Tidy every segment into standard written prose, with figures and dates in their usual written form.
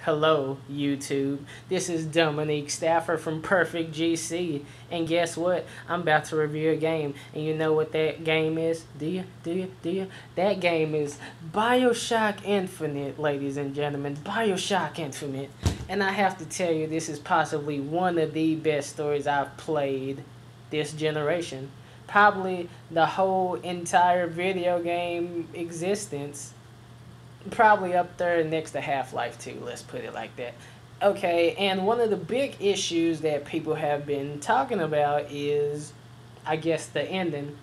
Hello, YouTube. This is Dominique Stafford from PerfectGC. And guess what? I'm about to review a game. And you know what that game is? Do you? That game is Bioshock Infinite, ladies and gentlemen. Bioshock Infinite. And I have to tell you, this is possibly one of the best stories I've played this generation. Probably the whole entire video game existence, probably up there next to Half-Life 2, let's put it like that. Okay, and one of the big issues that people have been talking about is, I guess, the ending.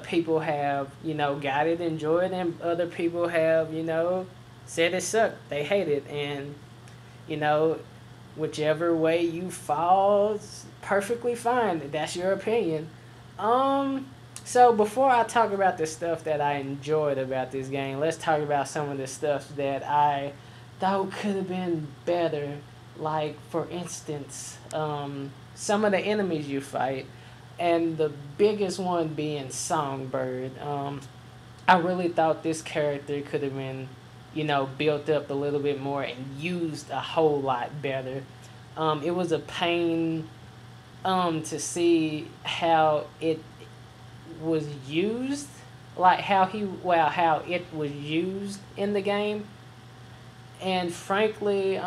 People have, got it, enjoyed it, and other people have, said it sucked. They hate it, and, you know, whichever way you fall, it's perfectly fine. That's your opinion. Um, so before I talk about the stuff that I enjoyed about this game, let's talk about some of the stuff that I thought could have been better. Like, for instance, some of the enemies you fight, and the biggest one being Songbird. I really thought this character could have been, built up a little bit more and used a whole lot better. It was a pain to see how it was used, like how it was used in the game. And frankly,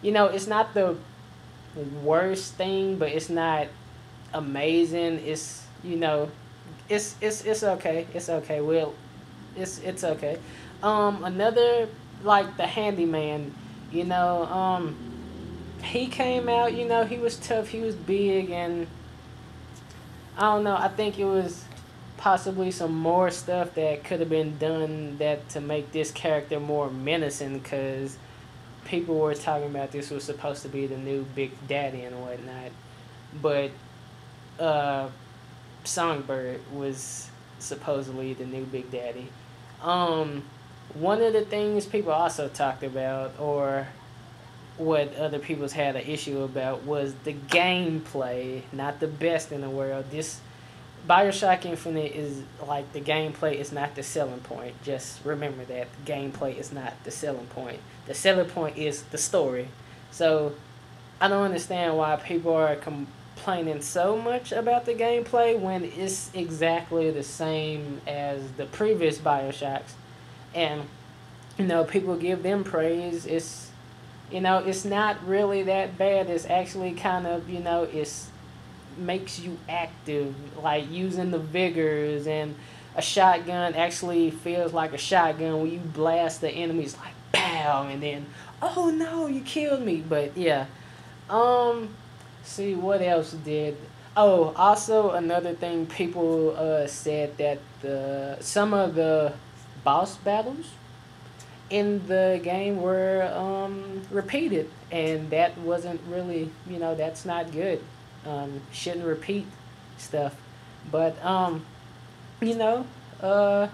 it's not the worst thing, but it's not amazing. It's okay. It's okay. Well, it's okay. Another, like, the handyman. You know, he came out. He was tough. He was big, and I don't know. I think it was possibly some more stuff that could have been done that to make this character more menacing, because people were talking about this was supposed to be the new Big Daddy and whatnot. But uh, Songbird was supposedly the new Big Daddy. Um, One of the things people also talked about, or what other people's had an issue about, was the gameplay. Not the best in the world. This Bioshock Infinite is like, the gameplay is not the selling point. Just remember that gameplay is not the selling point. The selling point is the story. So I don't understand why people are complaining so much about the gameplay when it's exactly the same as the previous Bioshocks. And people give them praise. It's not really that bad. It's actually kind of, it's makes you active, like using the vigors, and a shotgun actually feels like a shotgun when you blast the enemies, like, pow, and then, oh no, you killed me. But yeah, see what else did. Oh, also another thing, people said that some of the boss battles in the game were repeated, and that wasn't really, that's not good. Shouldn't repeat stuff. But you know, uh,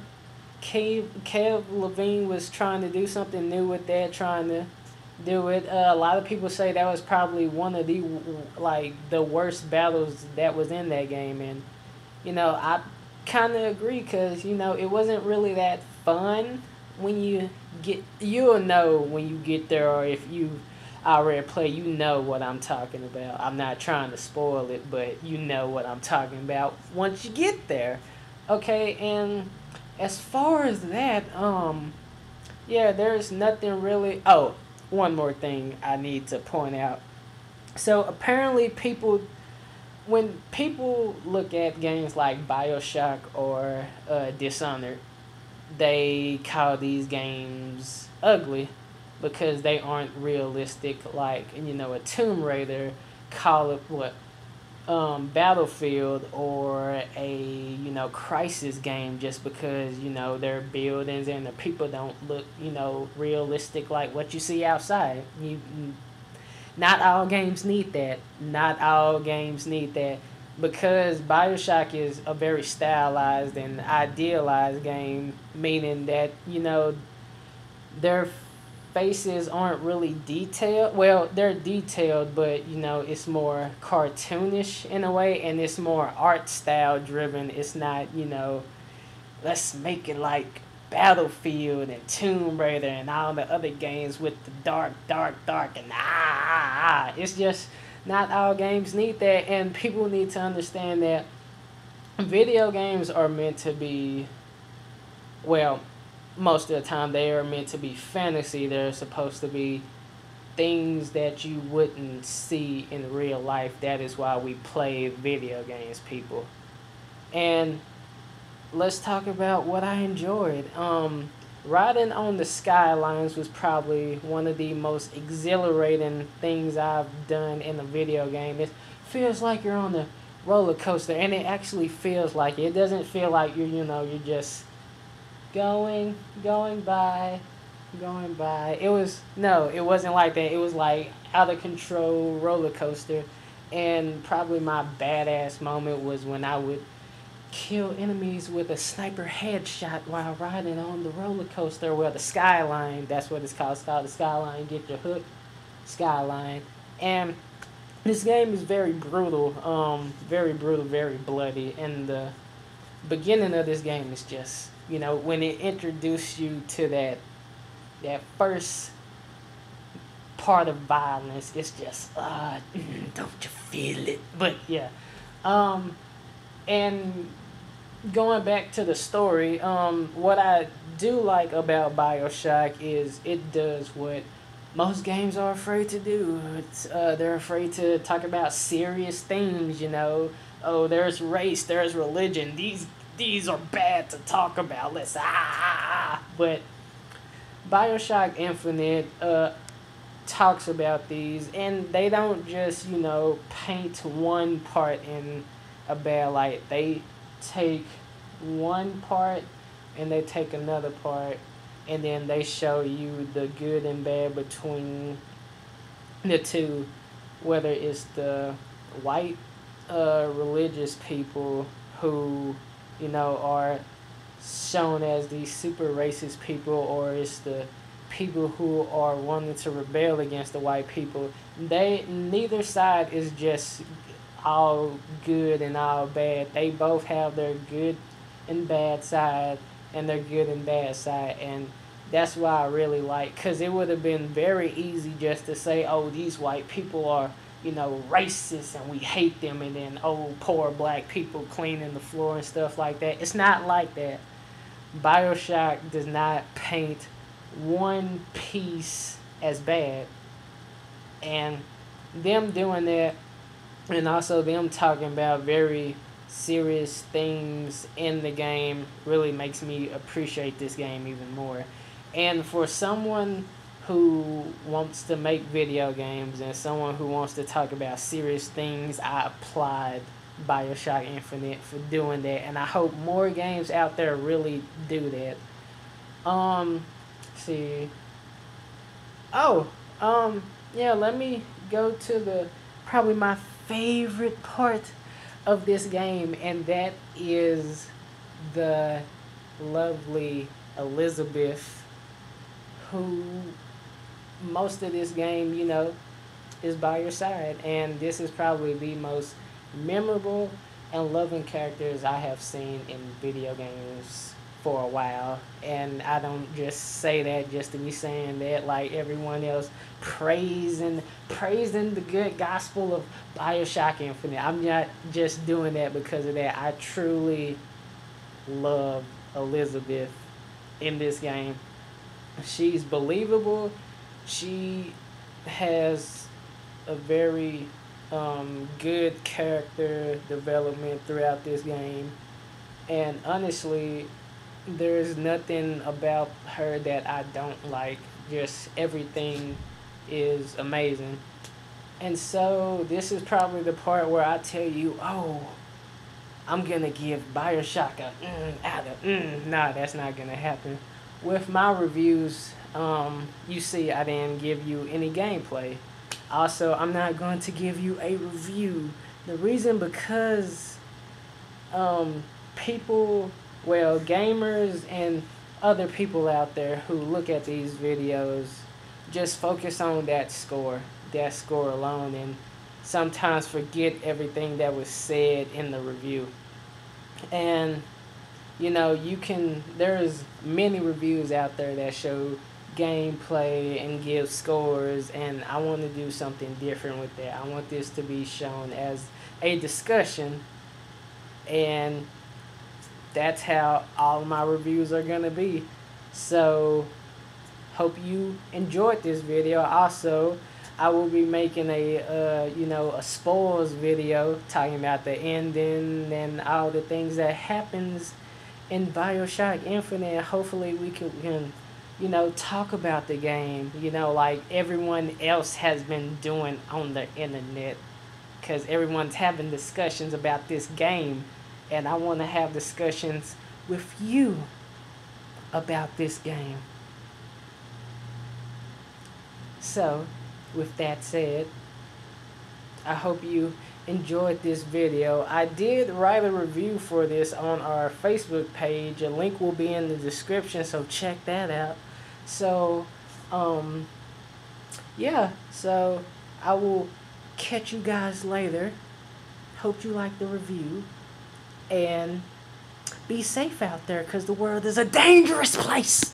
Kev Levine was trying to do something new with that, trying to do it. A lot of people say that was probably one of the, like, the worst battles that was in that game, and I kind of agree, because it wasn't really that fun. When you'll know when you get there, or if you already play, what I'm talking about. I'm not trying to spoil it, but you know what I'm talking about once you get there. Okay, and as far as that, yeah, there's nothing really. Oh, one more thing I need to point out. So apparently, when people look at games like Bioshock or Dishonored, they call these games ugly because they aren't realistic. Like, a Tomb Raider, call it what, Battlefield, or a Crisis game, just because their buildings and the people don't look realistic like what you see outside. Not all games need that. Not all games need that. Because Bioshock is a very stylized and idealized game, meaning that, their faces aren't really detailed. Well, they're detailed, but, it's more cartoonish in a way, and it's more art style driven. It's not, let's make it like Battlefield and Tomb Raider and all the other games with the dark and it's just not all games need that, and people need to understand that video games are meant to be, well, most of the time they are meant to be fantasy. They're supposed to be things that you wouldn't see in real life. That is why we play video games, people. And let's talk about what I enjoyed. Riding on the skylines was probably one of the most exhilarating things I've done in a video game. It feels like you're on the roller coaster, and it actually feels like it. It doesn't feel like you're just going by. It wasn't like that. It was like out of control roller coaster. And probably my badass moment was when I would kill enemies with a sniper headshot while riding on the roller coaster. Well, the skyline, that's what it's called. It's called the skyline. Get your hook, skyline. And this game is very brutal, very bloody. And the beginning of this game is just, when it introduced you to that first part of violence, it's just, don't you feel it? But yeah, and going back to the story, what I do like about Bioshock is it does what most games are afraid to do. They're afraid to talk about serious themes, Oh, there's race, there's religion. These are bad to talk about. Let's But Bioshock Infinite talks about these, and they don't just, paint one part in a bad light. They take one part and they take another part, and then they show you the good and bad between the two, whether it's the white religious people who, are shown as these super racist people, or it's the people who are wanting to rebel against the white people. Neither side is just all good and all bad. They both have their good and bad side and their good and bad side, and that's why I really like, because it would have been very easy just to say, oh, these white people are, racist and we hate them, and then, oh, poor black people cleaning the floor and stuff like that. It's not like that. Bioshock does not paint one piece as bad, and them doing that, and also them talking about very serious things in the game, really makes me appreciate this game even more. And for someone who wants to make video games and someone who wants to talk about serious things, I applaud Bioshock Infinite for doing that, and I hope more games out there really do that. See. Let me go to probably my favorite part of this game, and that is the lovely Elizabeth, who most of this game, is by your side, and this is probably the most memorable and loving characters I have seen in video games for a while. And I don't just say that just to be saying that like everyone else, praising the good gospel of Bioshock Infinite. I'm not just doing that because of that. I truly love Elizabeth in this game. She's believable. She has a very good character development throughout this game, and honestly, there's nothing about her that I don't like. Just everything is amazing. And so this is probably the part where I tell you, oh, I'm gonna give Bioshock nah, that's not gonna happen. With my reviews, you see I didn't give you any gameplay. Also, I'm not going to give you a review. The reason because gamers and other people out there who look at these videos just focus on that score alone, and sometimes forget everything that was said in the review. And you know, there's many reviews out there that show gameplay and give scores, and I want to do something different with that. I want this to be shown as a discussion, and that's how all of my reviews are gonna be. So hope you enjoyed this video. Also, I will be making a spoils video talking about the ending and all the things that happens in Bioshock Infinite. Hopefully we can talk about the game, like everyone else has been doing on the internet, because everyone's having discussions about this game, and I want to have discussions with you about this game. So, with that said, I hope you enjoyed this video. I did write a review for this on our Facebook page. A link will be in the description, so check that out. So, yeah, so I will catch you guys later. Hope you like the review, and be safe out there, because the world is a dangerous place.